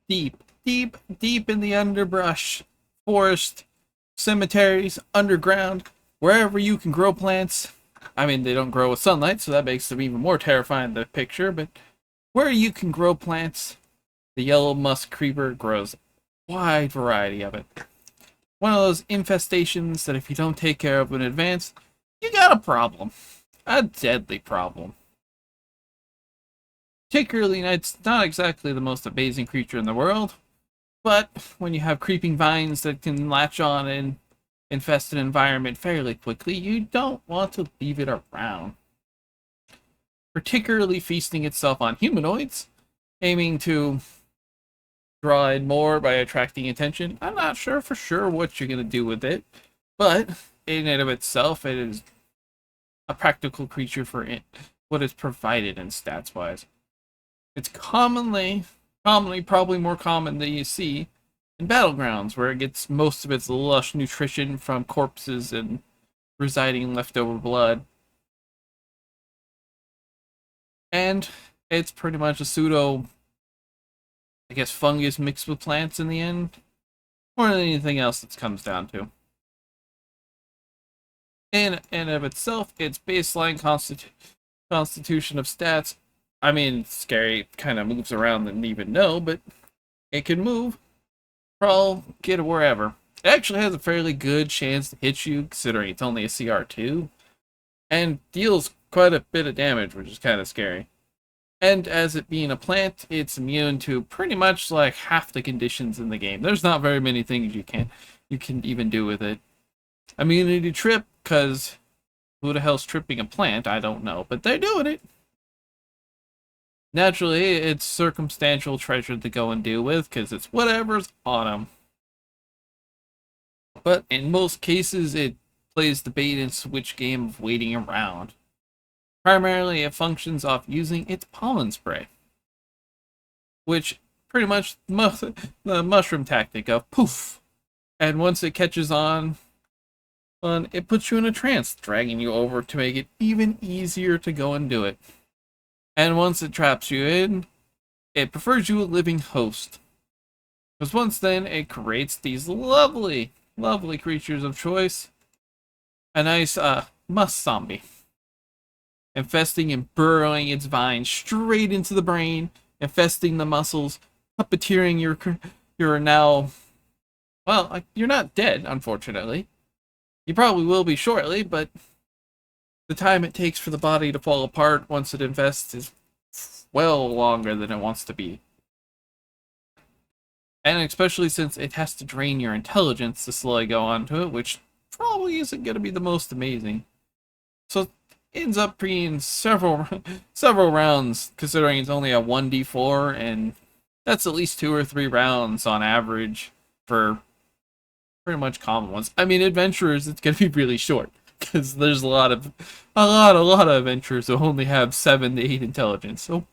deep in the underbrush, forest, cemeteries, underground, wherever you can grow plants. I mean, they don't grow with sunlight, so that makes them even more terrifying, the picture, but where you can grow plants, the yellow musk creeper grows a wide variety of it. One of those infestations that if you don't take care of in advance, you got a problem. A deadly problem. Particularly, it's not exactly the most amazing creature in the world, but when you have creeping vines that can latch on and infest an environment fairly quickly, you don't want to leave it around. Particularly feasting itself on humanoids, aiming to draw in more by attracting attention. I'm not sure for sure what you're going to do with it, but in and of itself, it is a practical creature for it, what is provided in stats wise. It's commonly, probably more common than you see in battlegrounds, where it gets most of its lush nutrition from corpses and residing leftover blood. And it's pretty much a pseudo, I guess, fungus mixed with plants in the end, more than anything else that comes down to. In and of itself, its baseline constitution of stats, I mean, it's scary, it kind of moves around and even know, but it can move, crawl, get wherever. It actually has a fairly good chance to hit you, considering it's only a CR2, and deals quite a bit of damage, which is kind of scary. And as it being a plant, it's immune to pretty much like half the conditions in the game. There's not very many things you can even do with it. Immunity trip, because who the hell's tripping a plant? I don't know, but they're doing it. Naturally, it's circumstantial treasure to go and deal with, because it's whatever's on them. But in most cases, it plays the bait and switch game of waiting around. Primarily, it functions off using its pollen spray, which pretty much the mushroom tactic of poof, and once it catches on, it puts you in a trance, dragging you over to make it even easier to go and do it. And once it traps you in, it prefers you a living host. Because once then, it creates these lovely, lovely creatures of choice. A nice, musk zombie. Infesting and burrowing its vines straight into the brain, infesting the muscles, puppeteering your now, well, you're not dead, unfortunately. You probably will be shortly, but the time it takes for the body to fall apart once it invests is well longer than it wants to be. And especially since it has to drain your intelligence to slowly go onto it, which probably isn't going to be the most amazing. So it ends up being several rounds, considering it's only a 1d4, and that's at least 2 or 3 rounds on average for pretty much common ones. I mean, adventurers, it's going to be really short, because there's a lot of adventurers who only have 7 to 8 intelligence. So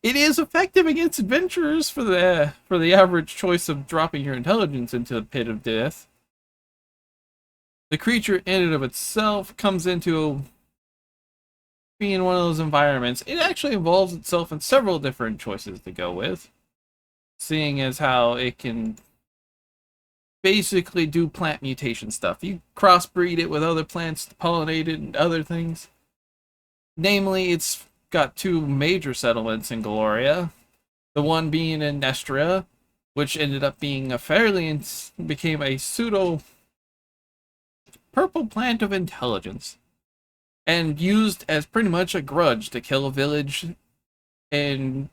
it is effective against adventurers for the average choice of dropping your intelligence into the pit of death. The creature in and of itself comes into being one of those environments. It actually involves itself in several different choices to go with, seeing as how it can basically do plant mutation stuff. You crossbreed it with other plants to pollinate it and other things. Namely, it's got 2 major settlements in Gloria. The one being in Nestria, which ended up being became a pseudo purple plant of intelligence, and used as pretty much a grudge to kill a village in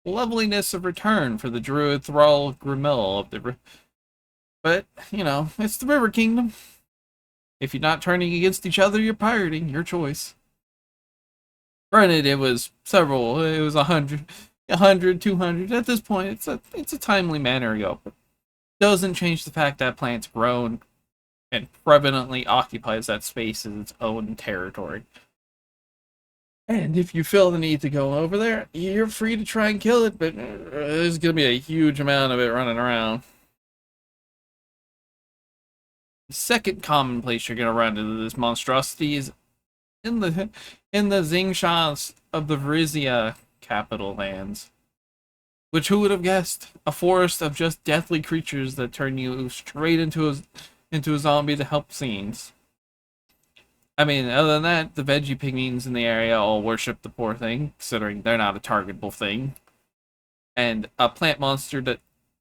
loveliness of return for the druid thrall Grimel of the. But, you know, it's the River Kingdom. If you're not turning against each other, you're pirating. Your choice. Granted, it was 100, 200. At this point, it's a timely manner ago. But doesn't change the fact that plant's grown and prevalently occupies that space as its own territory. And if you feel the need to go over there, you're free to try and kill it, but there's going to be a huge amount of it running around. The second common place you're going to run into this monstrosity is in the Xingshan of the Vrizia capital lands. Which who would have guessed? A forest of just deathly creatures that turn you straight into a zombie to help scenes. I mean, other than that, the veggie pygmies in the area all worship the poor thing, considering they're not a targetable thing. And a plant monster that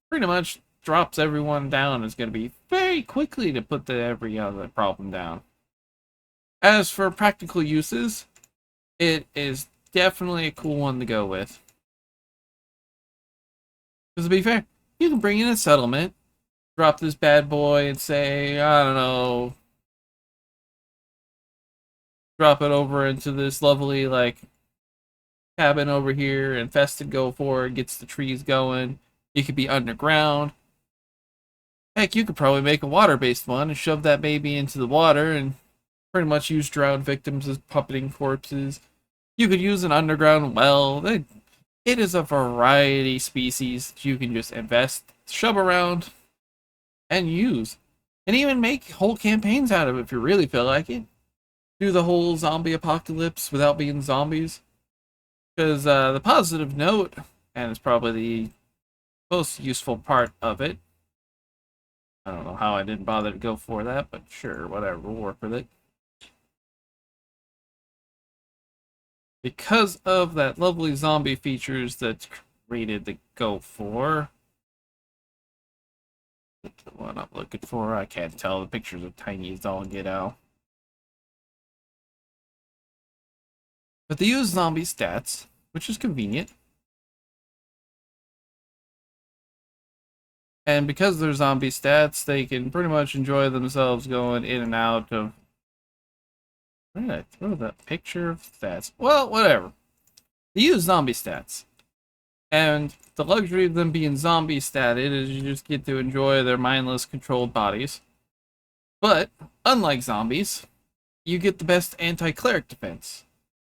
pretty much drops everyone down is going to be very quickly to put every other problem down. As for practical uses, it is definitely a cool one to go with. Because to be fair, you can bring in a settlement, drop this bad boy, and say, I don't know, drop it over into this lovely, like, cabin over here, infested go for it, gets the trees going. You could be underground. Heck, you could probably make a water-based one and shove that baby into the water and pretty much use drowned victims as puppeting corpses. You could use an underground well. It is a variety species that you can just invest, shove around, and use. And even make whole campaigns out of it if you really feel like it. Do the whole zombie apocalypse without being zombies. Because the positive note, and it's probably the most useful part of it. I don't know how I didn't bother to go for that, but sure, whatever, we'll work with it. Because of that lovely zombie features that's rated to go for. That's the one I'm looking for. I can't tell. The pictures are tiny as all get out. But they use zombie stats, which is convenient. And because they're zombie stats, they can pretty much enjoy themselves going in and out of... Where did I throw that picture of stats? Well, whatever. They use zombie stats. And the luxury of them being zombie statted is you just get to enjoy their mindless, controlled bodies. But, unlike zombies, you get the best anti-cleric defense.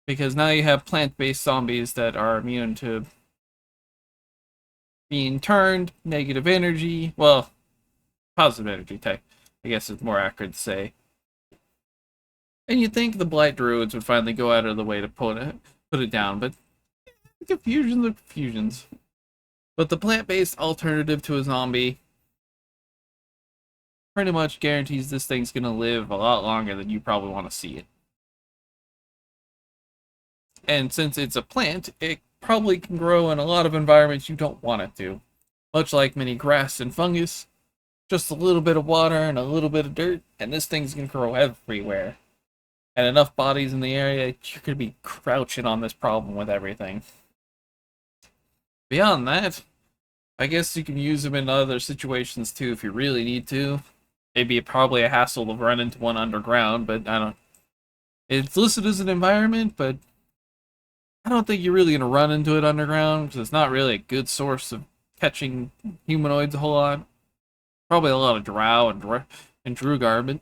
Because now you have plant-based zombies that are immune to being turned, negative energy, well, positive energy type, I guess is more accurate to say. And you'd think the Blight Druids would finally go out of the way to put it down, but confusions are confusions. But the plant-based alternative to a zombie pretty much guarantees this thing's going to live a lot longer than you probably want to see it. And since it's a plant, it probably can grow in a lot of environments you don't want it to. Much like many grass and fungus, just a little bit of water and a little bit of dirt, and this thing's going to grow everywhere. And enough bodies in the area, you're going to be crouching on this problem with everything. Beyond that, I guess you can use them in other situations too if you really need to. Maybe probably a hassle to run into one underground, but I don't... It's listed as an environment, but I don't think you're really going to run into it underground, because it's not really a good source of catching humanoids a whole lot. Probably a lot of drow and drugar, but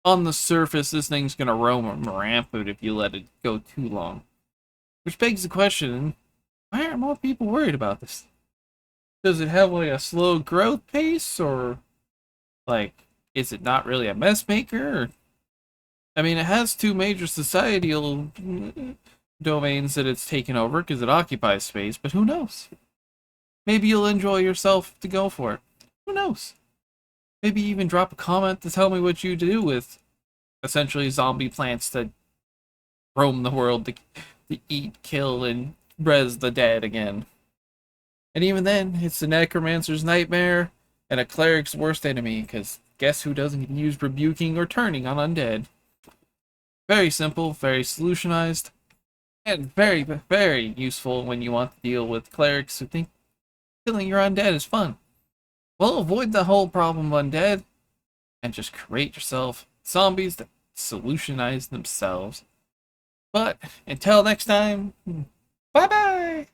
on the surface, this thing's going to roam rampant if you let it go too long. Which begs the question, why aren't more people worried about this? Does it have like a slow growth pace, or like, is it not really a mess maker? Or, I mean, it has two major societal domains that it's taken over because it occupies space, but who knows? Maybe you'll enjoy yourself to go for it. Who knows? Maybe even drop a comment to tell me what you do with essentially zombie plants that roam the world to eat, kill, and res the dead again. And even then, it's the necromancer's nightmare and a cleric's worst enemy, because guess who doesn't use rebuking or turning on undead? Very simple, very solutionized, and very, very useful when you want to deal with clerics who think killing your undead is fun. Well, avoid the whole problem of undead, and just create yourself zombies that solutionize themselves. But until next time, bye-bye!